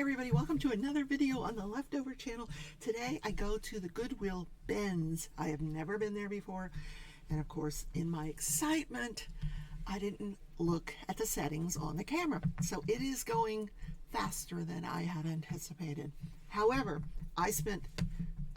everybody, welcome to another video on the Leftover channel. Today I go to the GoodWill bins. I have never been there before, and of course in my excitement I didn't look at the settings on the camera, so it is going faster than I had anticipated. However, I spent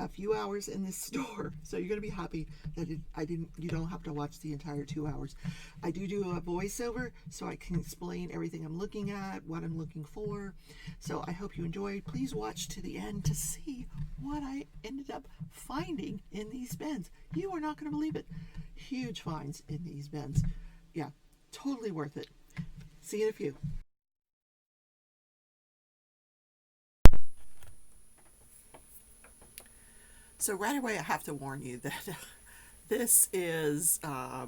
a few hours in this store, so you're going to be happy that you don't have to watch the entire 2 hours. I do a voiceover so I can explain everything I'm looking at, what I'm looking for. So I hope you enjoyed. Please watch to the end to see what I ended up finding in these bins. You are not going to believe it. Huge finds in these bins. Yeah, totally worth it. See you in a few. So right away I have to warn you that this is a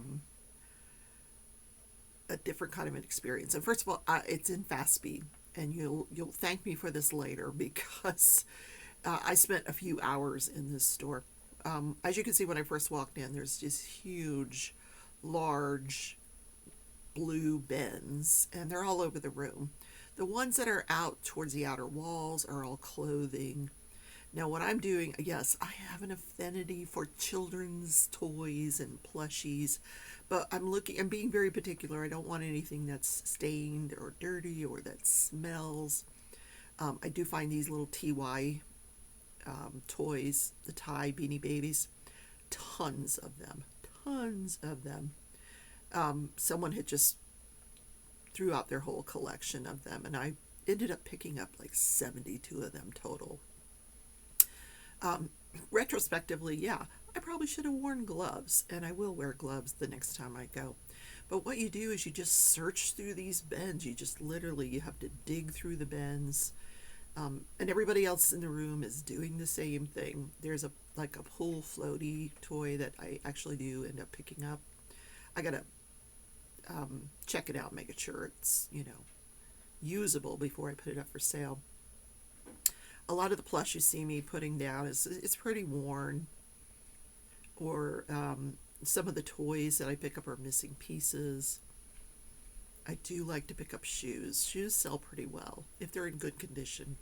different kind of an experience. And first of all, it's in fast speed, and you'll thank me for this later because I spent a few hours in this store. As you can see, when I first walked in, there's just huge, large blue bins, and they're all over the room. The ones that are out towards the outer walls are all clothing. Now what I'm doing, yes, I have an affinity for children's toys and plushies, but I'm being very particular. I don't want anything that's stained or dirty or that smells. I do find these little TY toys, the Thai Beanie Babies, tons of them. Someone had just threw out their whole collection of them, and I ended up picking up like 72 of them total. Retrospectively, yeah, I probably should have worn gloves, and I will wear gloves the next time I go. But what you do is you just search through these bins. You just literally, you have to dig through the bins, and everybody else in the room is doing the same thing. There's a pool floaty toy that I actually do end up picking up. I gotta check it out, making sure it's, usable before I put it up for sale. A lot of the plush you see me putting down it's pretty worn, or some of the toys that I pick up are missing pieces. I do like to pick up shoes. Shoes sell pretty well if they're in good condition.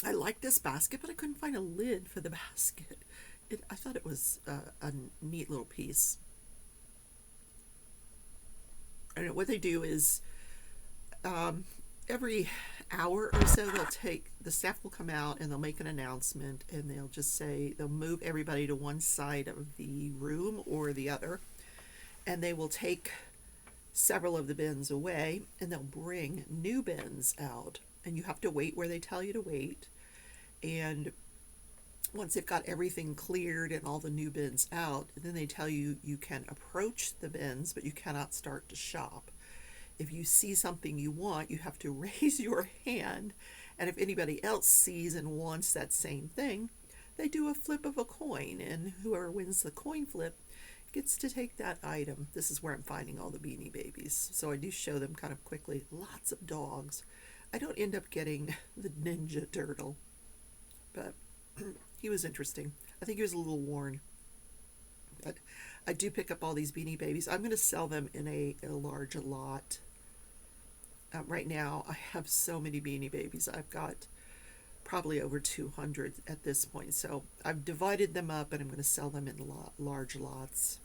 I like this basket, but I couldn't find a lid for the basket. I thought it was a neat little piece. I know what they do is every hour or so the staff will come out and they'll make an announcement, and they'll just say they'll move everybody to one side of the room or the other, and they will take several of the bins away, and they'll bring new bins out, and you have to wait where they tell you to wait. And once they've got everything cleared and all the new bins out, then they tell you you can approach the bins, but you cannot start to shop. If you see something you want, you have to raise your hand, and if anybody else sees and wants that same thing, they do a flip of a coin, and whoever wins the coin flip gets to take that item. This is where I'm finding all the Beanie Babies, so I do show them kind of quickly. Lots of dogs. I don't end up getting the Ninja Turtle, but he was interesting. I think he was a little worn. But I do pick up all these Beanie Babies. I'm going to sell them in a large lot. Right now, I have so many Beanie Babies. I've got probably over 200 at this point. So I've divided them up, and I'm going to sell them in large lots.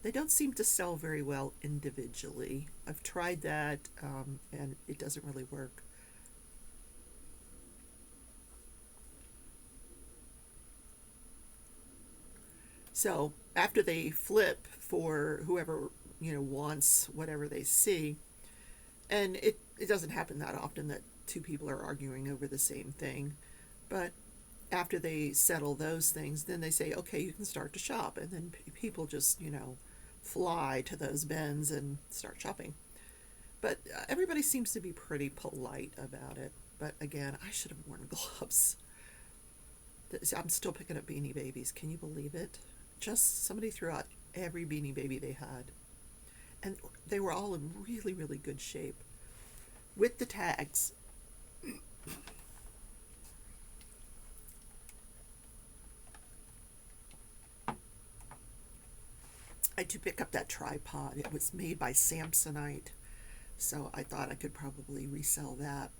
They don't seem to sell very well individually. I've tried that, and it doesn't really work. So after they flip for whoever wants whatever they see, and it doesn't happen that often that two people are arguing over the same thing, but after they settle those things, then they say, okay, you can start to shop, and then people just fly to those bins and start shopping. But everybody seems to be pretty polite about it. But again, I should have worn gloves. I'm still picking up Beanie Babies. Can you believe it? Just somebody threw out every Beanie Baby they had, and they were all in really, really good shape with the tags. I do pick up that tripod. It was made by Samsonite. So I thought I could probably resell that.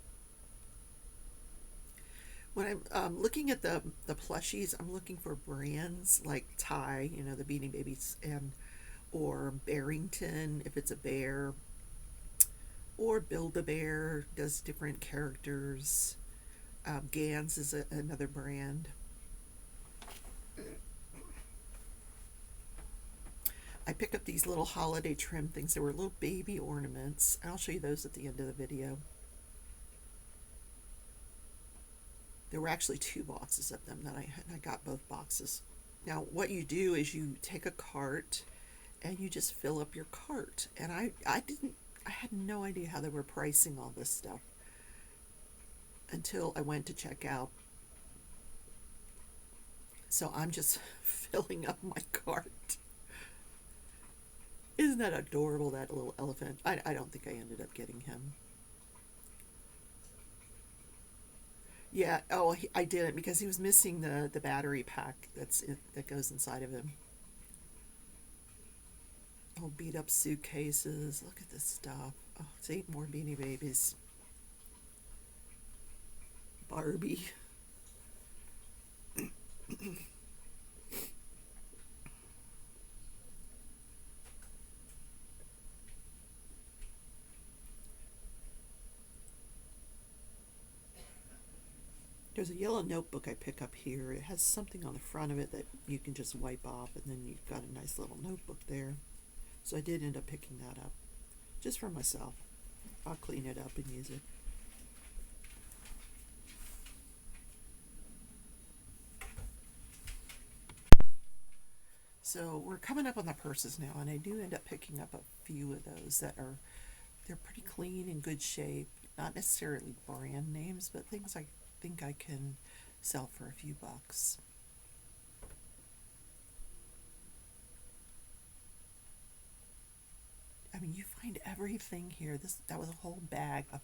When I'm looking at the plushies, I'm looking for brands like Ty, you know, the Beanie Babies, and or Barrington if it's a bear, or Build-A-Bear does different characters. Gans is another brand. I picked up these little holiday trim things. They were little baby ornaments, and I'll show you those at the end of the video. There were actually 2 boxes of them that I got both boxes. Now, what you do is you take a cart and you just fill up your cart. And I had no idea how they were pricing all this stuff until I went to check out. So I'm just filling up my cart. Isn't that adorable, that little elephant? I don't think I ended up getting him. Yeah, oh, I didn't because he was missing the battery pack that goes inside of him. Oh, beat up suitcases. Look at this stuff. Oh, it's 8 more Beanie Babies. Barbie. There's a yellow notebook I pick up here. It has something on the front of it that you can just wipe off, and then you've got a nice little notebook there. So I did end up picking that up just for myself. I'll clean it up and use it. So we're coming up on the purses now, and I do end up picking up a few of those they're pretty clean and good shape. Not necessarily brand names, but things I think I can sell for a few bucks. I mean, you find everything here. That was a whole bag of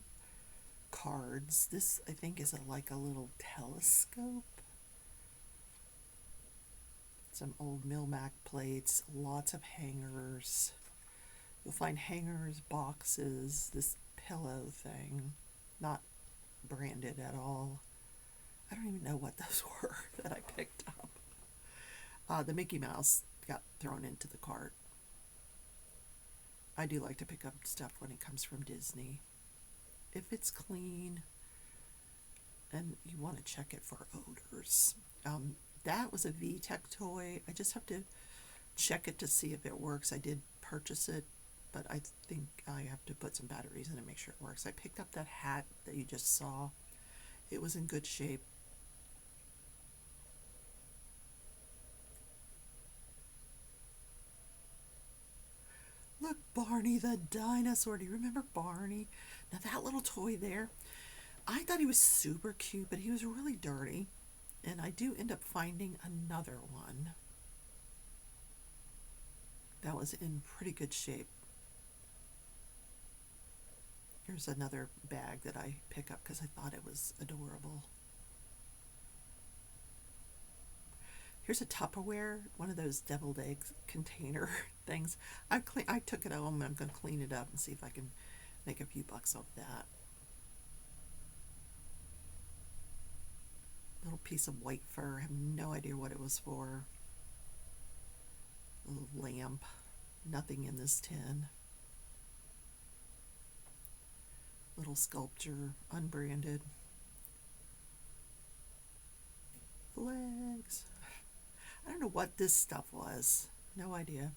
cards. This I think is like a little telescope. Some old Milmac plates, lots of hangers. You'll find hangers, boxes, this pillow thing, not branded at all. I don't even know what those were that I picked up. The Mickey Mouse got thrown into the cart. I do like to pick up stuff when it comes from Disney. If it's clean and you want to check it for odors. That was a VTech toy. I just have to check it to see if it works. I did purchase it, but I think I have to put some batteries in and make sure it works. I picked up that hat that you just saw. It was in good shape. Look, Barney the dinosaur. Do you remember Barney? Now that little toy there, I thought he was super cute, but he was really dirty. And I do end up finding another one that was in pretty good shape. Here's another bag that I pick up because I thought it was adorable. Here's a Tupperware, one of those deviled eggs container things. I took it home and I'm going to clean it up and see if I can make a few bucks off that. Little piece of white fur. I have no idea what it was for. Little lamp. Nothing in this tin. Little sculpture, unbranded. Flags. I don't know what this stuff was. No idea.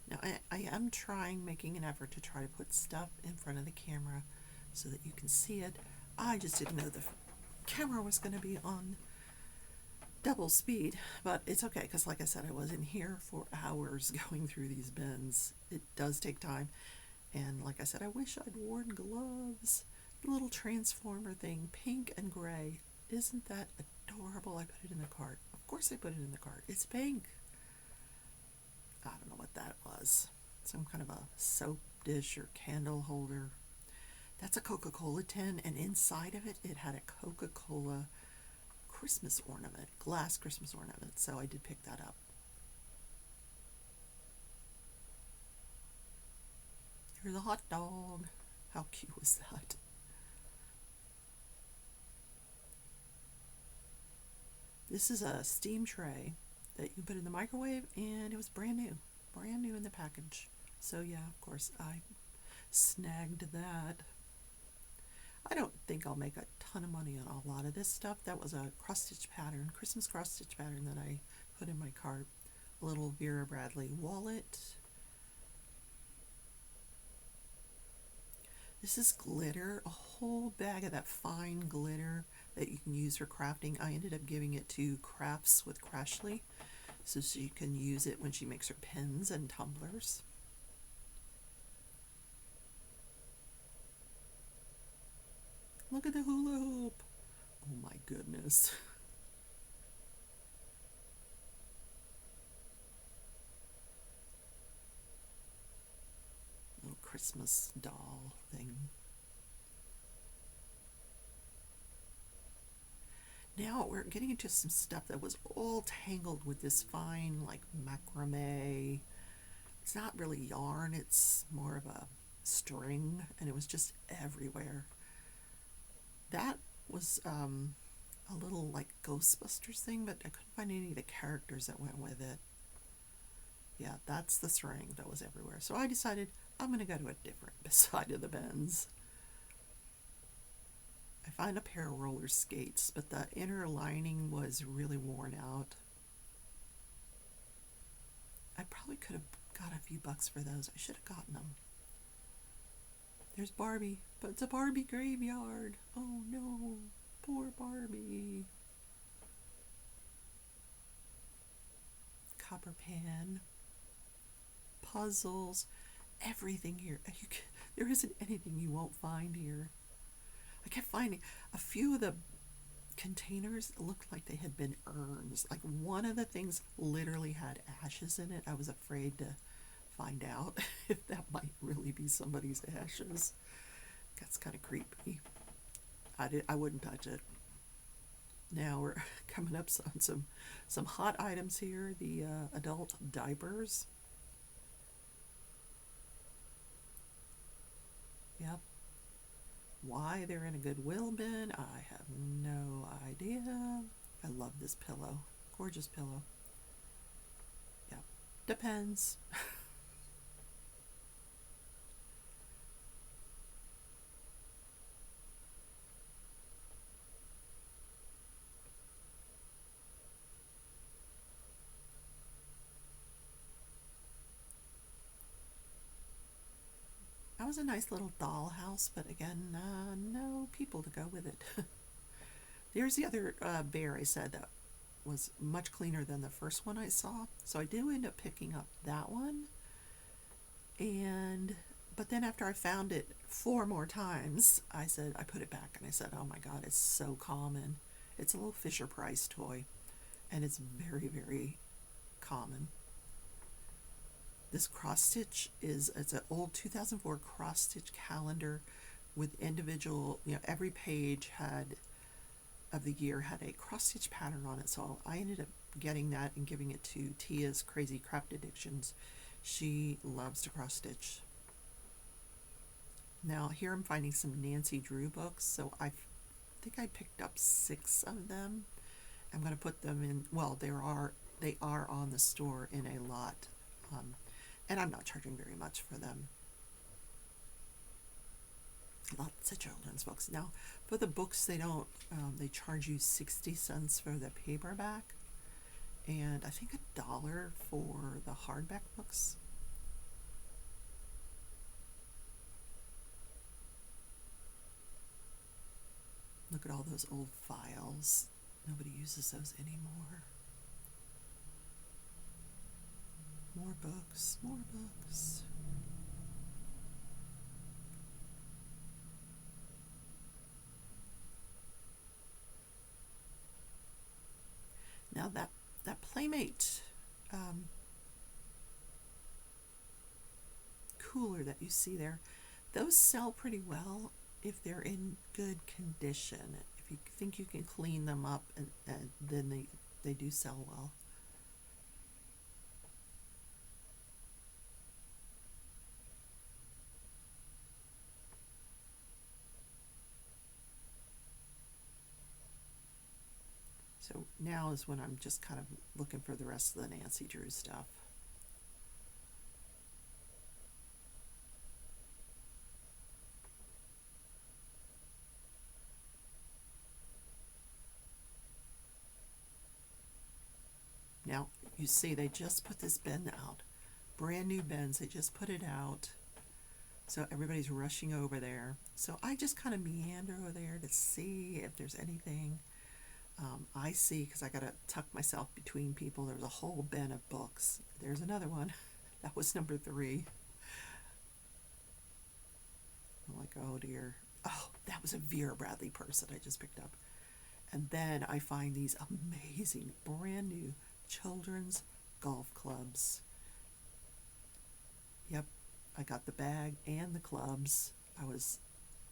Now, I am making an effort to try to put stuff in front of the camera so that you can see it. I just didn't know the camera was going to be on double speed, but it's okay because, like I said, I was in here for hours going through these bins. It does take time, and like I said, I wish I'd worn gloves. The little transformer thing, pink and gray. Isn't that adorable? I put it in the cart. Of course I put it in the cart. It's pink. I don't know what that was. Some kind of a soap dish or candle holder. That's a Coca-Cola tin, and inside of it, it had a Coca-Cola Christmas ornament, glass Christmas ornament, so I did pick that up. Here's a hot dog. How cute was that? This is a steam tray that you put in the microwave, and it was brand new in the package. So yeah, of course, I snagged that. I don't think I'll make a ton of money on a lot of this stuff. That was a cross-stitch pattern, Christmas cross-stitch pattern that I put in my cart. A little Vera Bradley wallet. This is glitter, a whole bag of that fine glitter that you can use for crafting. I ended up giving it to Crafts with Crashly so she can use it when she makes her pens and tumblers. Look at the hula hoop. Oh my goodness. Little Christmas doll thing. Now we're getting into some stuff that was all tangled with this fine, like macrame. It's not really yarn, it's more of a string, and it was just everywhere. That was a little like Ghostbusters thing, but I couldn't find any of the characters that went with it. Yeah, that's the string that was everywhere. So I decided I'm going to go to a different side of the bins. I found a pair of roller skates, but the inner lining was really worn out. I probably could have got a few bucks for those. I should have gotten them. There's Barbie, but it's a Barbie graveyard. Oh no, poor Barbie. Copper pan, puzzles, everything here. There isn't anything you won't find here. I kept finding a few of the containers looked like they had been urns. Like one of the things literally had ashes in it. I was afraid to find out if that might really be somebody's ashes. That's kind of creepy. I wouldn't touch it. Now we're coming up on some hot items here. The adult diapers. Yep. Why they're in a GoodWill bin, I have no idea. I love this pillow. Gorgeous pillow. Yep. Depends. That was a nice little dollhouse, but again, no people to go with it. There's the other bear I said that was much cleaner than the first one I saw. So I did end up picking up that one. But then after I found it 4 more times, I put it back and I said, oh my God, it's so common. It's a little Fisher Price toy and it's very, very common. This cross stitch it's an old 2004 cross stitch calendar with individual, every page of the year had a cross stitch pattern on it. So I ended up getting that and giving it to Tia's Crazy Craft Addictions. She loves to cross stitch. Now here I'm finding some Nancy Drew books. So I think I picked up 6 of them. I'm going to put them in, well, they are on the store in a lot. And I'm not charging very much for them. Lots of children's books. Now, for the books, they charge you 60 cents for the paperback, and I think $1 for the hardback books. Look at all those old files. Nobody uses those anymore. More books, more books. Now that Playmate cooler that you see there, those sell pretty well if they're in good condition. If you think you can clean them up, and then they do sell well. So now is when I'm just kind of looking for the rest of the Nancy Drew stuff. Now, you see, they just put this bin out. Brand new bins, they just put it out. So everybody's rushing over there. So I just kind of meander over there to see if there's anything. I see, because I got to tuck myself between people, there's a whole bin of books. There's another one. That was number 3. I'm like, oh dear. Oh, that was a Vera Bradley purse that I just picked up. And then I find these amazing, brand new children's golf clubs. Yep, I got the bag and the clubs. I was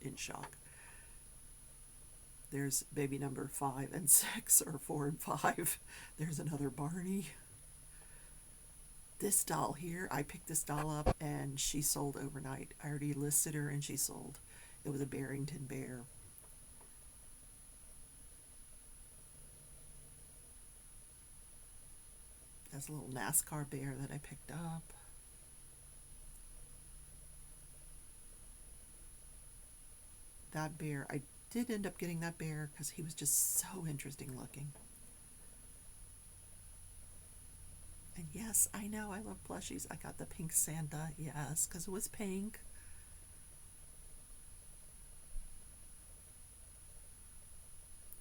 in shock. There's baby number 5 and 6, or 4 and 5. There's another Barney. This doll here, I picked this doll up and she sold overnight. I already listed her and she sold. It was a Barrington Bear. That's a little NASCAR bear that I picked up. That bear, I did end up getting that bear because he was just so interesting looking. And yes, I know, I love plushies. I got the pink Santa, yes, because it was pink.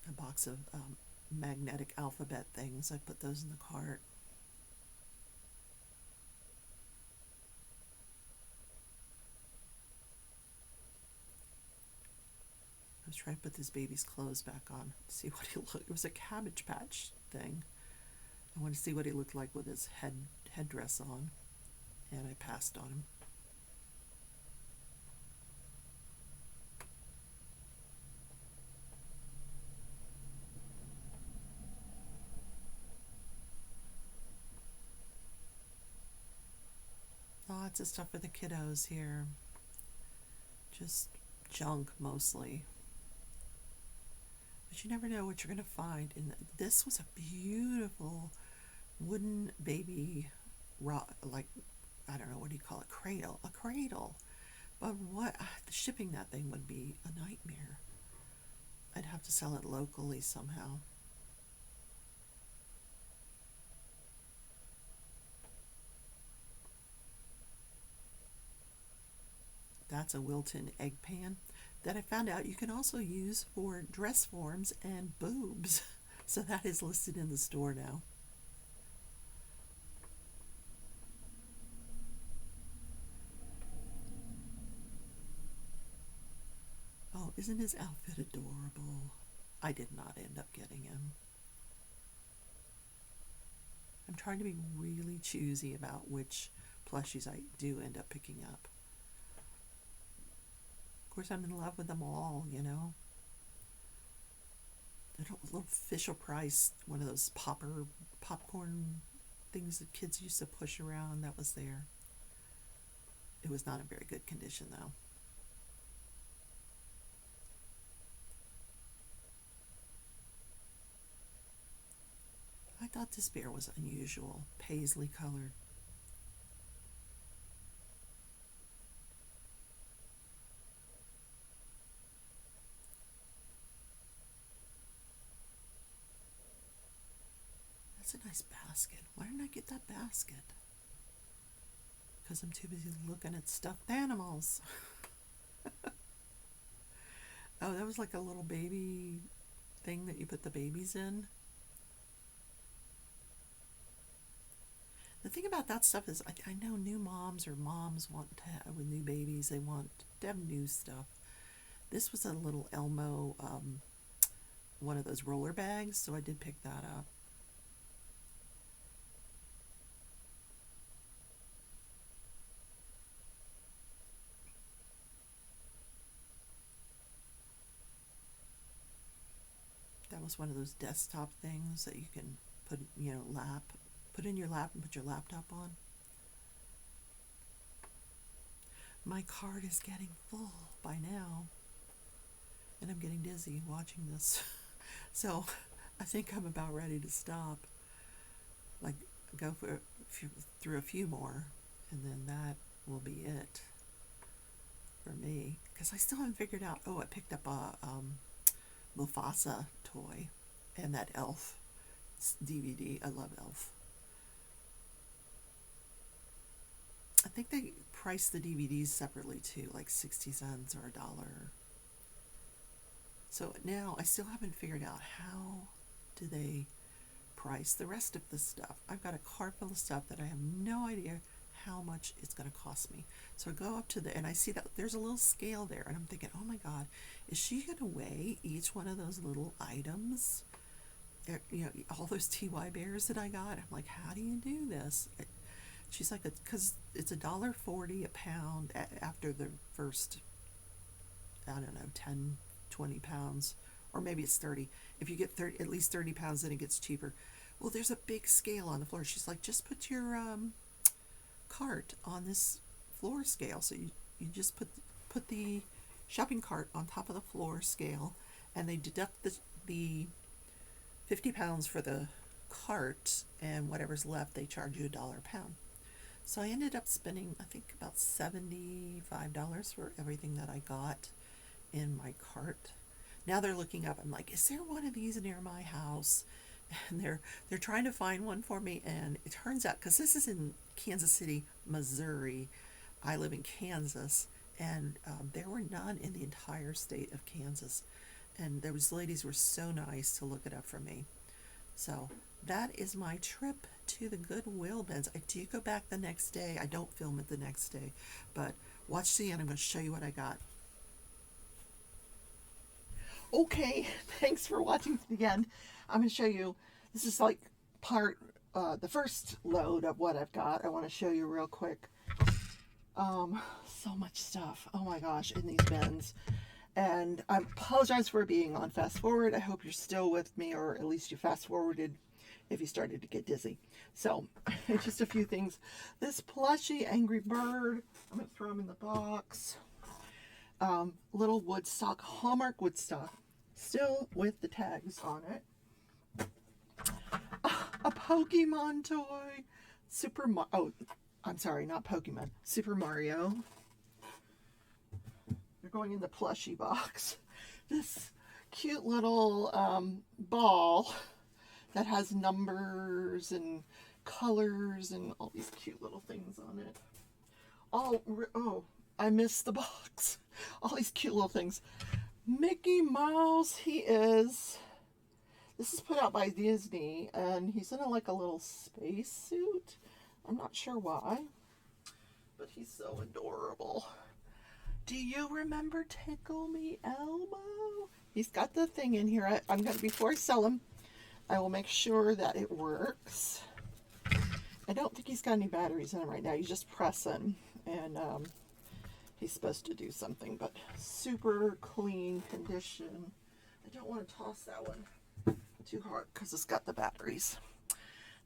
A box of magnetic alphabet things. I put those in the cart. I was trying to put this baby's clothes back on to see what he looked. It was a Cabbage Patch thing. I wanted to see what he looked like with his headdress on, and I passed on him. Lots of stuff for the kiddos here. Just junk mostly. But you never know what you're going to find. And this was a beautiful wooden baby, like, I don't know, what do you call it? Cradle. A cradle. But what, shipping that thing would be a nightmare. I'd have to sell it locally somehow. That's a Wilton egg pan that I found out you can also use for dress forms and boobs. So that is listed in the store now. Oh, isn't his outfit adorable? I did not end up getting him. I'm trying to be really choosy about which plushies I do end up picking up. Of course, I'm in love with them all, you know. The little Fisher Price, one of those popcorn things that kids used to push around, that was there. It was not in very good condition, though. I thought this bear was unusual, paisley colored. That's a nice basket. Why didn't I get that basket? Because I'm too busy looking at stuffed animals. Oh, that was like a little baby thing that you put the babies in. The thing about that stuff is I know new moms or moms want to have, with new babies, they want to have new stuff. This was a little Elmo, one of those roller bags, so I did pick that up. was one of those desktop things that you can put, put in your lap and put your laptop on. My cart is getting full by now, and I'm getting dizzy watching this. So I think I'm about ready to stop. Like, go through a few more, and then that will be it for me. Because I still haven't figured out. Oh, I picked up a Mufasa toy and that Elf DVD. I love Elf. I think they price the DVDs separately too, like 60 cents or $1. So now I still haven't figured out how do they price the rest of the stuff. I've got a cart full of stuff that I have no idea how much it's going to cost me. So I go up to and I see that there's a little scale there, and I'm thinking, oh my God, is she going to weigh each one of those little items? All those TY bears that I got. I'm like, how do you do this? She's like, because it's $1.40 a pound after the first, I don't know, 10, 20 pounds, or maybe it's 30. If you get at least 30 pounds, then it gets cheaper. Well, there's a big scale on the floor. She's like, just put your cart on this floor scale. So you just put the shopping cart on top of the floor scale, and they deduct the 50 pounds for the cart, and whatever's left, they charge you $1 a pound. So I ended up spending, I think, about $75 for everything that I got in my cart. Now they're looking up. I'm like, is there one of these near my house? And they're trying to find one for me. And it turns out, because this is in Kansas City, Missouri, I live in Kansas, and there were none in the entire state of Kansas. And those ladies were so nice to look it up for me. So that is my trip to the GoodWill bins. I do go back the next day. I don't film it the next day, but watch the end. I'm going to show you what I got. Okay, thanks for watching to the end. I'm going to show you. This is like the first load of what I've got. I want to show you real quick. So much stuff. Oh my gosh, in these bins. And I apologize for being on fast forward. I hope you're still with me, or at least you fast forwarded if you started to get dizzy. So, just a few things. This plushie Angry Bird, I'm going to throw him in the box. Little Woodstock, Hallmark Woodstock, still with the tags on it. A Pokemon toy. I'm sorry, not Pokemon. Super Mario. They're going in the plushie box. This cute little ball that has numbers and colors and all these cute little things on it. Oh, I missed the box. All these cute little things. Mickey Mouse, this is put out by Disney, and he's in a little space suit. I'm not sure why, but he's so adorable. Do you remember Tickle Me Elmo? He's got the thing in here. Before I sell him, I will make sure that it works. I don't think he's got any batteries in him right now. You just press him, and he's supposed to do something, but super clean condition. I don't want to toss that one too hard because it's got the batteries.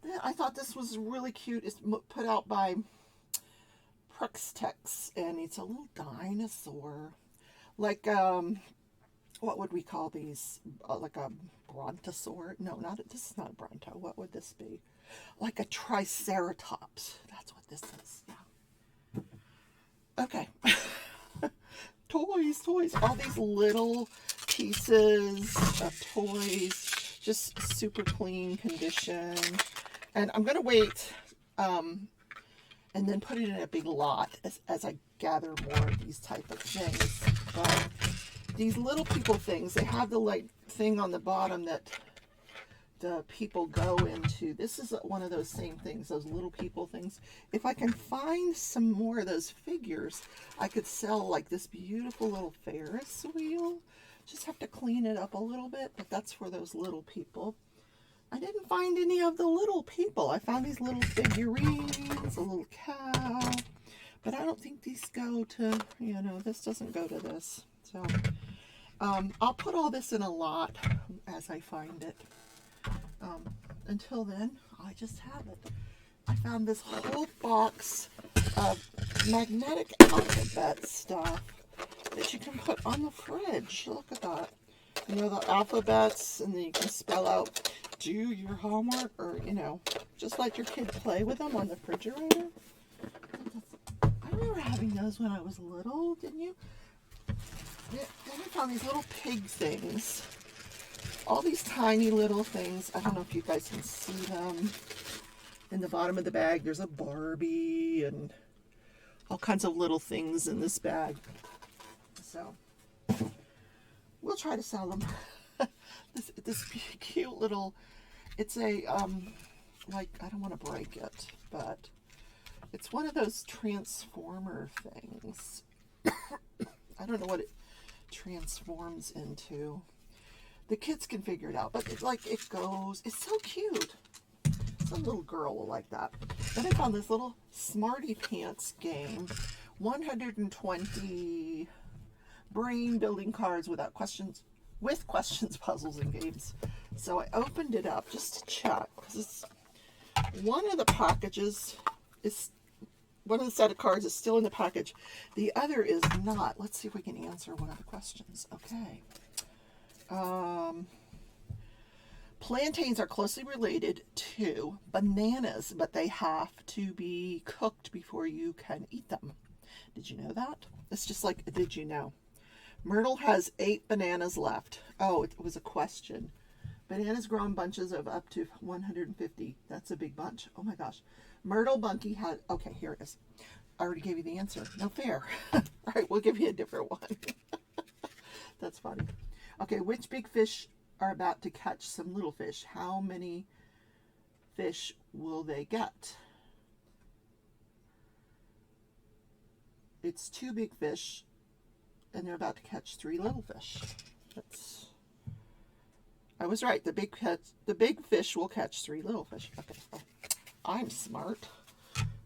Then I thought this was really cute. It's put out by Tex, and it's a little dinosaur, like what would we call these? Like a brontosaur? No, this is not a bronto. What would this be? Like a triceratops. That's what this is. Yeah. Okay. Toys. All these little pieces of toys, just super clean condition. And I'm gonna wait. And then put it in a big lot as I gather more of these type of things. But these little people things, they have the thing on the bottom that the people go into. This is one of those same things, those little people things. If I can find some more of those figures, I could sell this beautiful little Ferris wheel. Just have to clean it up a little bit, but that's for those little people. I didn't find any of the little people. I found these little figurines, a little cow, but I don't think these go to, this doesn't go to this. So I'll put all this in a lot as I find it. Until then, I just have it. I found this whole box of magnetic alphabet stuff that you can put on the fridge. Look at that. You know, the alphabets, and then you can spell out, do your homework, or, you know, just let your kids play with them on the refrigerator. I remember having those when I was little, didn't you? Then I found these little pig things. All these tiny little things. I don't know if you guys can see them. In the bottom of the bag, there's a Barbie and all kinds of little things in this bag. So, we'll try to sell them. this cute little, it's a, like, I don't want to break it, but it's one of those transformer things. I don't know what it transforms into. The kids can figure it out, but it goes, it's so cute. Some little girl will like that. Then I found this little Smarty Pants game. 120 brain building cards with questions, puzzles, and games. So I opened it up just to check, because one of the packages is, one of the set of cards is still in the package. The other is not. Let's see if we can answer one of the questions. Okay. Plantains are closely related to bananas, but they have to be cooked before you can eat them. Did you know that? It's just like, did you know? Myrtle has 8 bananas left. Oh, it was a question. Bananas grow in bunches of up to 150. That's a big bunch. Oh my gosh. Myrtle Bunky had, okay, here it is. I already gave you the answer. No fair. All right, we'll give you a different one. That's funny. Okay, which big fish are about to catch some little fish? How many fish will they get? It's 2 big fish, and they're about to catch 3 little fish. I was right. The big fish will catch 3 little fish. Okay. Oh, I'm smart.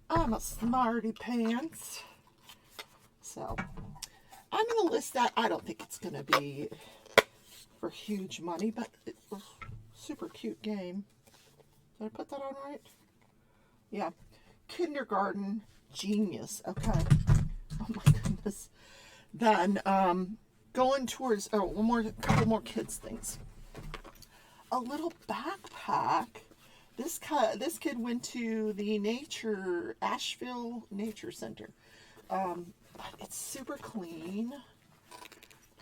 I'm a smarty pants. So I'm going to list that. I don't think it's going to be for huge money, but it was a super cute game. Did I put that on right? Yeah. Kindergarten Genius. Okay. Oh my goodness. Then going towards couple more kids things. A little backpack. This kid went to the Asheville Nature Center. It's super clean,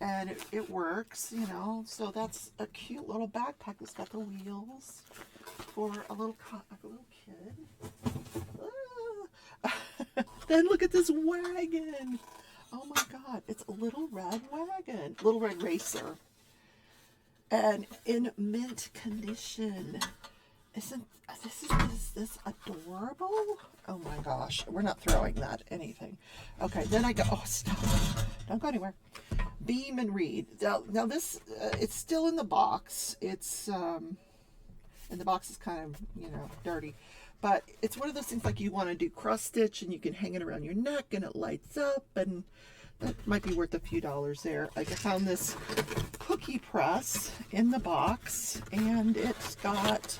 and it works, you know. So that's a cute little backpack that's got the wheels for a little kid. Then look at this wagon. Oh my God, it's a little red wagon, little red racer, and in mint condition. Isn't this adorable? Oh my gosh, we're not throwing that anything. Okay, then I go, oh stop, don't go anywhere. Beam and read. Now this, it's still in the box. It's, and the box is kind of, you know, dirty. But it's one of those things like you want to do cross stitch and you can hang it around your neck and it lights up, and that might be worth a few dollars there. I found this cookie press in the box, and it's got,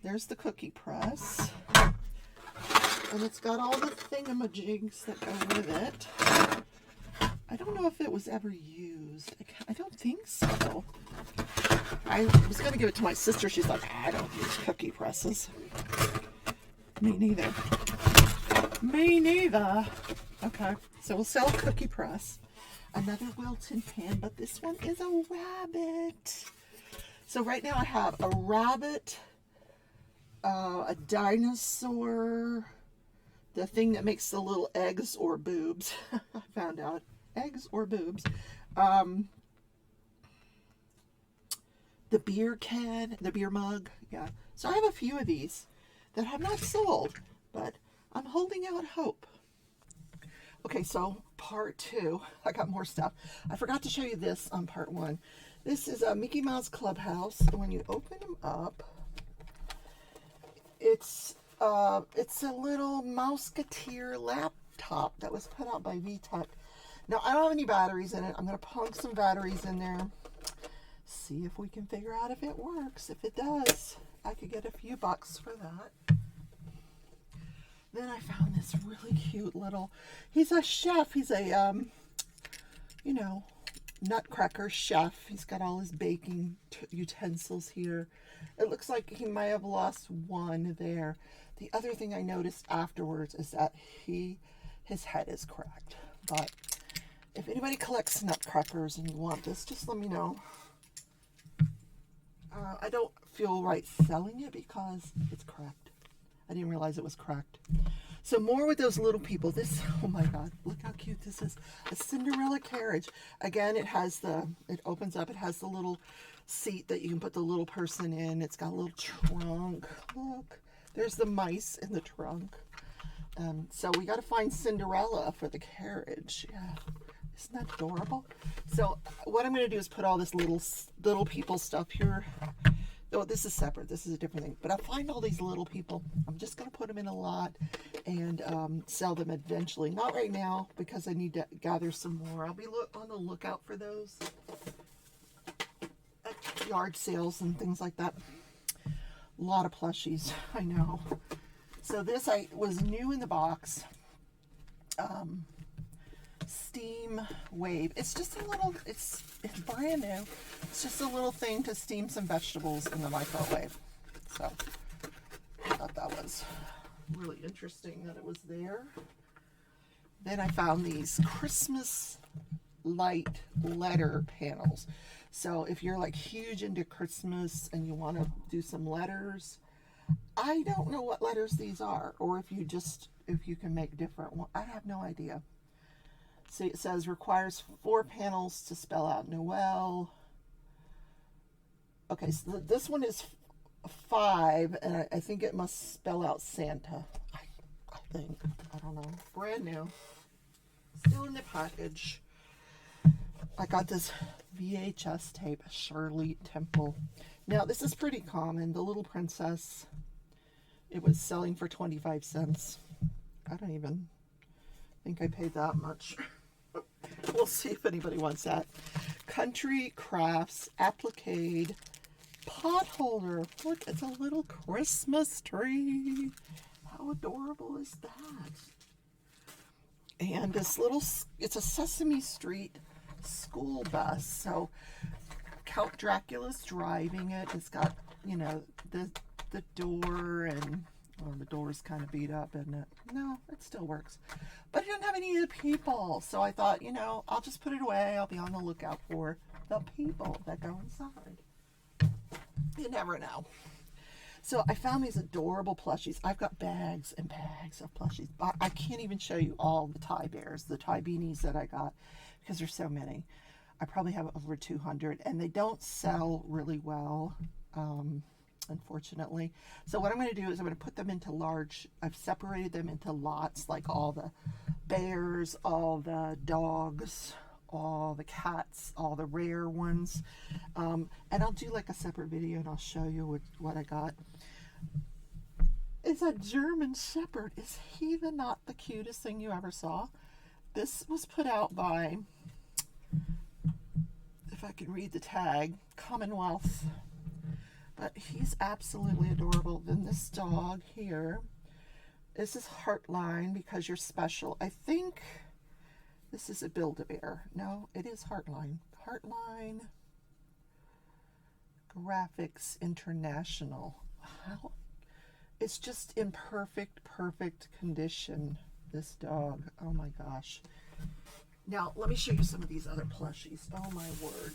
there's the cookie press, and it's got all the thingamajigs that go with it. I don't know if it was ever used. I don't think so. I was going to give it to my sister. She's like, I don't use cookie presses. Me neither. Me neither. Okay, so we'll sell a cookie press. Another Wilton pan, but this one is a rabbit. So right now I have a rabbit, a dinosaur, the thing that makes the little eggs or boobs. I found out. Eggs or boobs. The beer can, the beer mug. Yeah. So I have a few of these that have not sold, but I'm holding out hope. Okay, so part 2. I got more stuff. I forgot to show you this on part 1. This is a Mickey Mouse Clubhouse. When you open them up, it's a little Mouseketeer laptop that was put out by VTech. Now, I don't have any batteries in it. I'm going to plug some batteries in there. see if we can figure out if it works. If it does, I could get a few bucks for that. Then I found this really cute little, he's a chef. He's a, you know, nutcracker chef. He's got all his baking utensils here. It looks like he might have lost one there. The other thing I noticed afterwards is that his head is cracked. But if anybody collects nutcrackers and you want this, just let me know. I don't feel right selling it because it's cracked. I didn't realize it was cracked. So more with those little people. This, oh my God, look how cute this is. A Cinderella carriage. Again, it opens up. It has the little seat that you can put the little person in. It's got a little trunk. Look, there's the mice in the trunk. So we got to find Cinderella for the carriage. Yeah, isn't that adorable? So what I'm going to do is put all this little people stuff here. Oh, this is separate. This is a different thing. But I'll find all these little people. I'm just going to put them in a lot and sell them eventually. Not right now because I need to gather some more. I'll be on the lookout for those at yard sales and things like that. A lot of plushies. I know. So this was new in the box. Steam Wave. It's just a little, it's brand new. It's just a little thing to steam some vegetables in the microwave. So I thought that was really interesting that it was there. Then I found these Christmas light letter panels. So if you're like huge into Christmas and you want to do some letters, I don't know what letters these are, or if you can make different ones. I have no idea. See, it says requires 4 panels to spell out Noel. Okay, so this one is 5, and I think it must spell out Santa. I think. I don't know. Brand new. Still in the package. I got this VHS tape, Shirley Temple. Now, this is pretty common. The Little Princess. It was selling for 25 cents. I don't even think I paid that much. We'll see if anybody wants that. Country Crafts Applique pot holder. Look, it's a little Christmas tree. How adorable is that? And this little, it's a Sesame Street school bus. So Count Dracula's driving it. It's got, you know, the door, and well, the door's kind of beat up, isn't it? No, it still works. But it didn't have any of the people. So I thought, you know, I'll just put it away. I'll be on the lookout for the people that go inside. You never know. So I found these adorable plushies. I've got bags and bags of plushies. I can't even show you all the tie bears, the tie beanies that I got, because there's so many. I probably have over 200, and they don't sell really well. Unfortunately. So what I'm going to do is I'm going to put them into large, I've separated them into lots, like all the bears, all the dogs, all the cats, all the rare ones. And I'll do like a separate video and I'll show you what I got. It's a German Shepherd. Is he not the cutest thing you ever saw? This was put out by, if I can read the tag, Commonwealth. But he's absolutely adorable. Then this dog here, this is Heartline because you're special. I think this is a Build-A-Bear. No, it is Heartline. Heartline Graphics International. How? It's just in perfect condition, this dog. Oh my gosh. Now, let me show you some of these other plushies. Oh my word.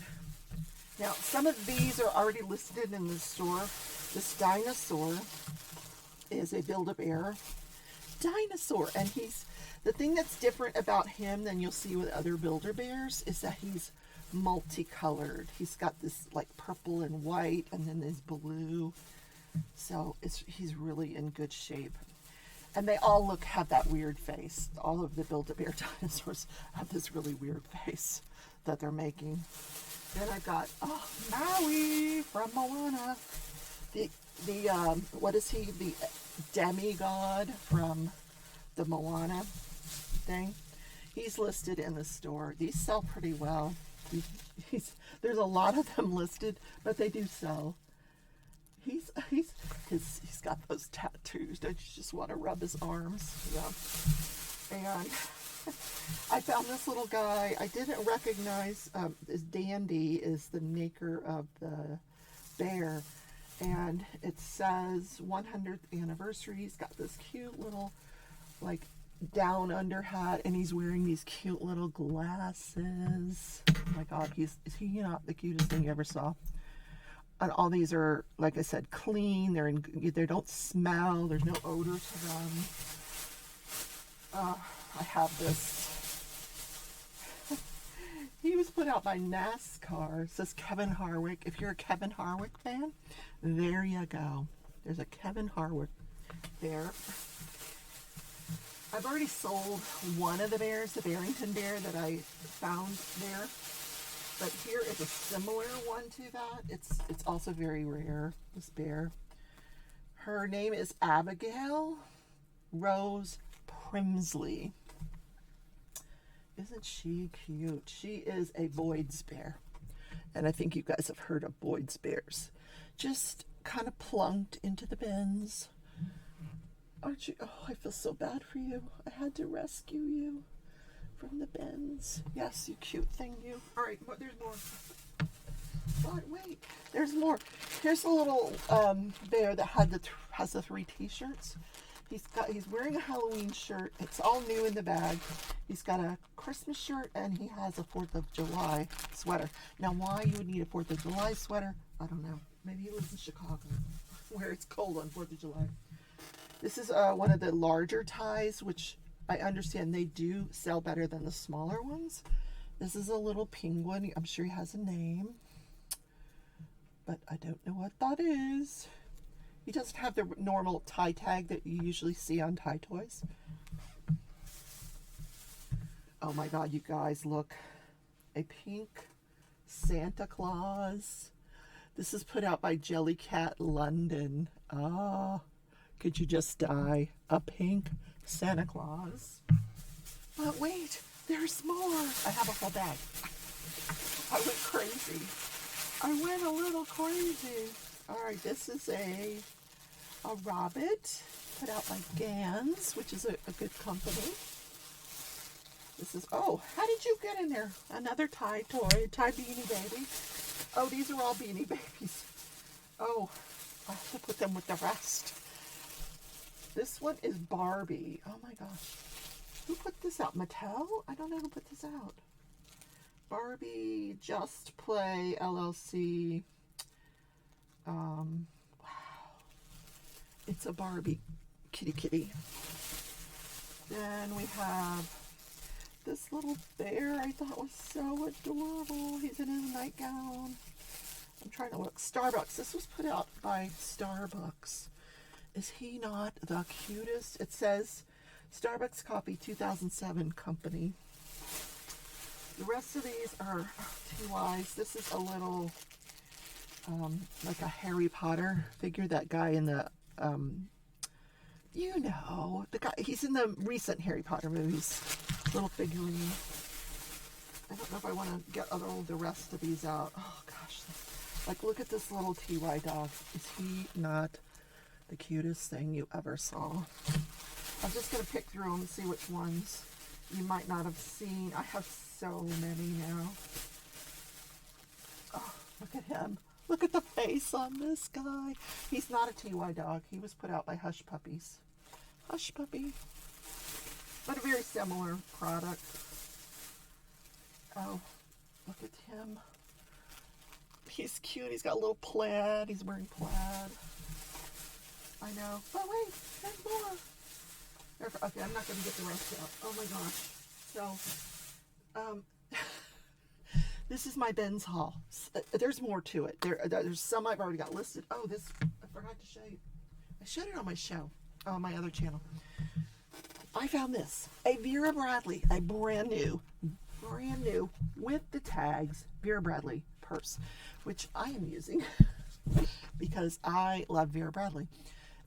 Now, some of these are already listed in the store. This dinosaur is a Build-A-Bear dinosaur. And the thing that's different about him than you'll see with other Build-A-Bears is that he's multicolored. He's got this like purple and white, and then this blue. So he's really in good shape. And they all have that weird face. All of the Build-A-Bear dinosaurs have this really weird face that they're making. Then I got Maui from Moana. What is he? The demigod from the Moana thing. He's listed in the store. These sell pretty well. He's there's a lot of them listed, but they do sell. He's got those tattoos. Don't you just want to rub his arms? Yeah. And I found this little guy. I didn't recognize this Dandy is the maker of the bear, and it says 100th anniversary. He's got this cute little like down under hat, and he's wearing these cute little glasses. Oh my God, is he not the cutest thing you ever saw? And all these are, like I said, clean. They don't smell. There's no odor to them. I have this. He was put out by NASCAR. It says Kevin Harvick. If you're a Kevin Harvick fan, there you go. There's a Kevin Harvick there. I've already sold one of the bears, the Barrington bear that I found there. But here is a similar one to that. It's also very rare, this bear. Her name is Abigail Rose Primsley. Isn't she cute? She is a Boyd's bear. And I think you guys have heard of Boyd's bears. Just kind of plunked into the bins. Aren't you? Oh, I feel so bad for you. I had to rescue you from the bins. Yes, you cute thing, you. All right, but there's more. But wait, there's more. Here's a little bear that has the 3 T-shirts. He's wearing a Halloween shirt. It's all new in the bag. He's got a Christmas shirt, and he has a 4th of July sweater. Now, why you would need a 4th of July sweater, I don't know. Maybe he lives in Chicago, where it's cold on 4th of July. This is one of the larger ties, which I understand they do sell better than the smaller ones. This is a little penguin. I'm sure he has a name, but I don't know what that is. He doesn't have the normal tie tag that you usually see on tie toys. Oh my God, you guys, look. A pink Santa Claus. This is put out by Jellycat London. Ah, could you just die? A pink Santa Claus. But wait, there's more. I have a whole bag. I went crazy. I went a little crazy. All right, this is a rabbit put out by Gans, which is a good company. This is, oh, how did you get in there? Another tie toy, tie Beanie Baby. Oh, these are all Beanie Babies. Oh, I have to put them with the rest. This one is Barbie. Oh my gosh. Who put this out? Mattel? I don't know who put this out. Barbie Just Play LLC. Wow. It's a Barbie kitty. Then we have this little bear I thought was so adorable. He's in his nightgown. I'm trying to look. Starbucks. This was put out by Starbucks. Is he not the cutest? It says Starbucks Coffee 2007 company. The rest of these are TYs. This is a little like a Harry Potter figure. That guy in the you know, the guy, he's in the recent Harry Potter movies. Little figurine. I don't know if I want to get all the rest of these out. Oh gosh, like look at this little TY dog. Is he not the cutest thing you ever saw? I'm just gonna pick through them and see which ones you might not have seen. I have so many now. Oh, look at him. Look at the face on this guy. He's not a TY dog. He was put out by Hush Puppies. Hush Puppy. But a very similar product. Oh, look at him. He's cute. He's got a little plaid. He's wearing plaid. I know. Oh, wait. There's more. Okay, I'm not going to get the rest out. Oh, my gosh. So, this is my Ben's haul. There's more to it. There's some I've already got listed. Oh, this, I forgot to show you. I showed it on my show, on my other channel. I found this. A Vera Bradley, a brand new, with the tags, Vera Bradley purse, which I am using because I love Vera Bradley.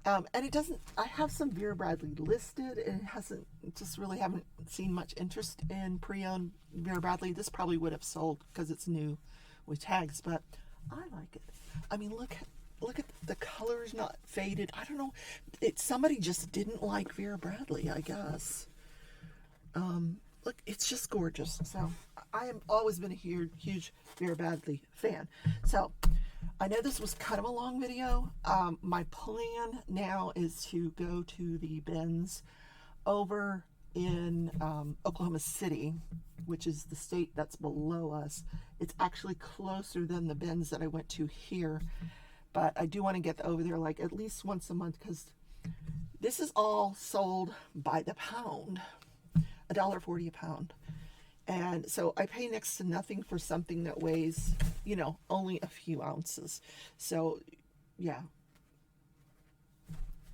And it doesn't, I have some Vera Bradley listed, and it hasn't, just really haven't seen much interest in pre-owned Vera Bradley. This probably would have sold because it's new with tags, but I like it. I mean, look at the colors, not faded. I don't know. Somebody just didn't like Vera Bradley, I guess. Look, it's just gorgeous. So I have always been a huge Vera Bradley fan. So I know this was kind of a long video. My plan now is to go to the bins over in Oklahoma City, which is the state that's below us. It's actually closer than the bins that I went to here, but I do want to get over there like at least once a month, because this is all sold by the pound, $1.40 a pound. And so I pay next to nothing for something that weighs, only a few ounces. So yeah,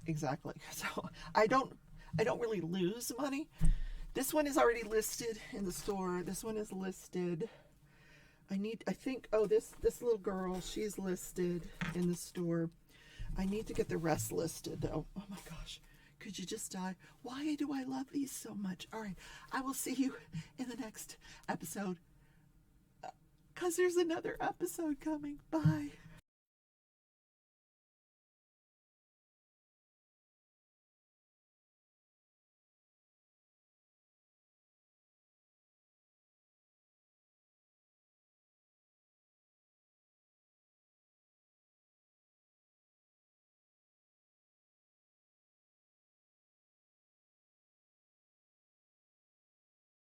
exactly. So I don't really lose money. This one is already listed in the store. This one is listed. This little girl, she's listed in the store. I need to get the rest listed though. Oh my gosh. Could you just die? Why do I love these so much? All right. I will see you in the next episode, because there's another episode coming. Bye.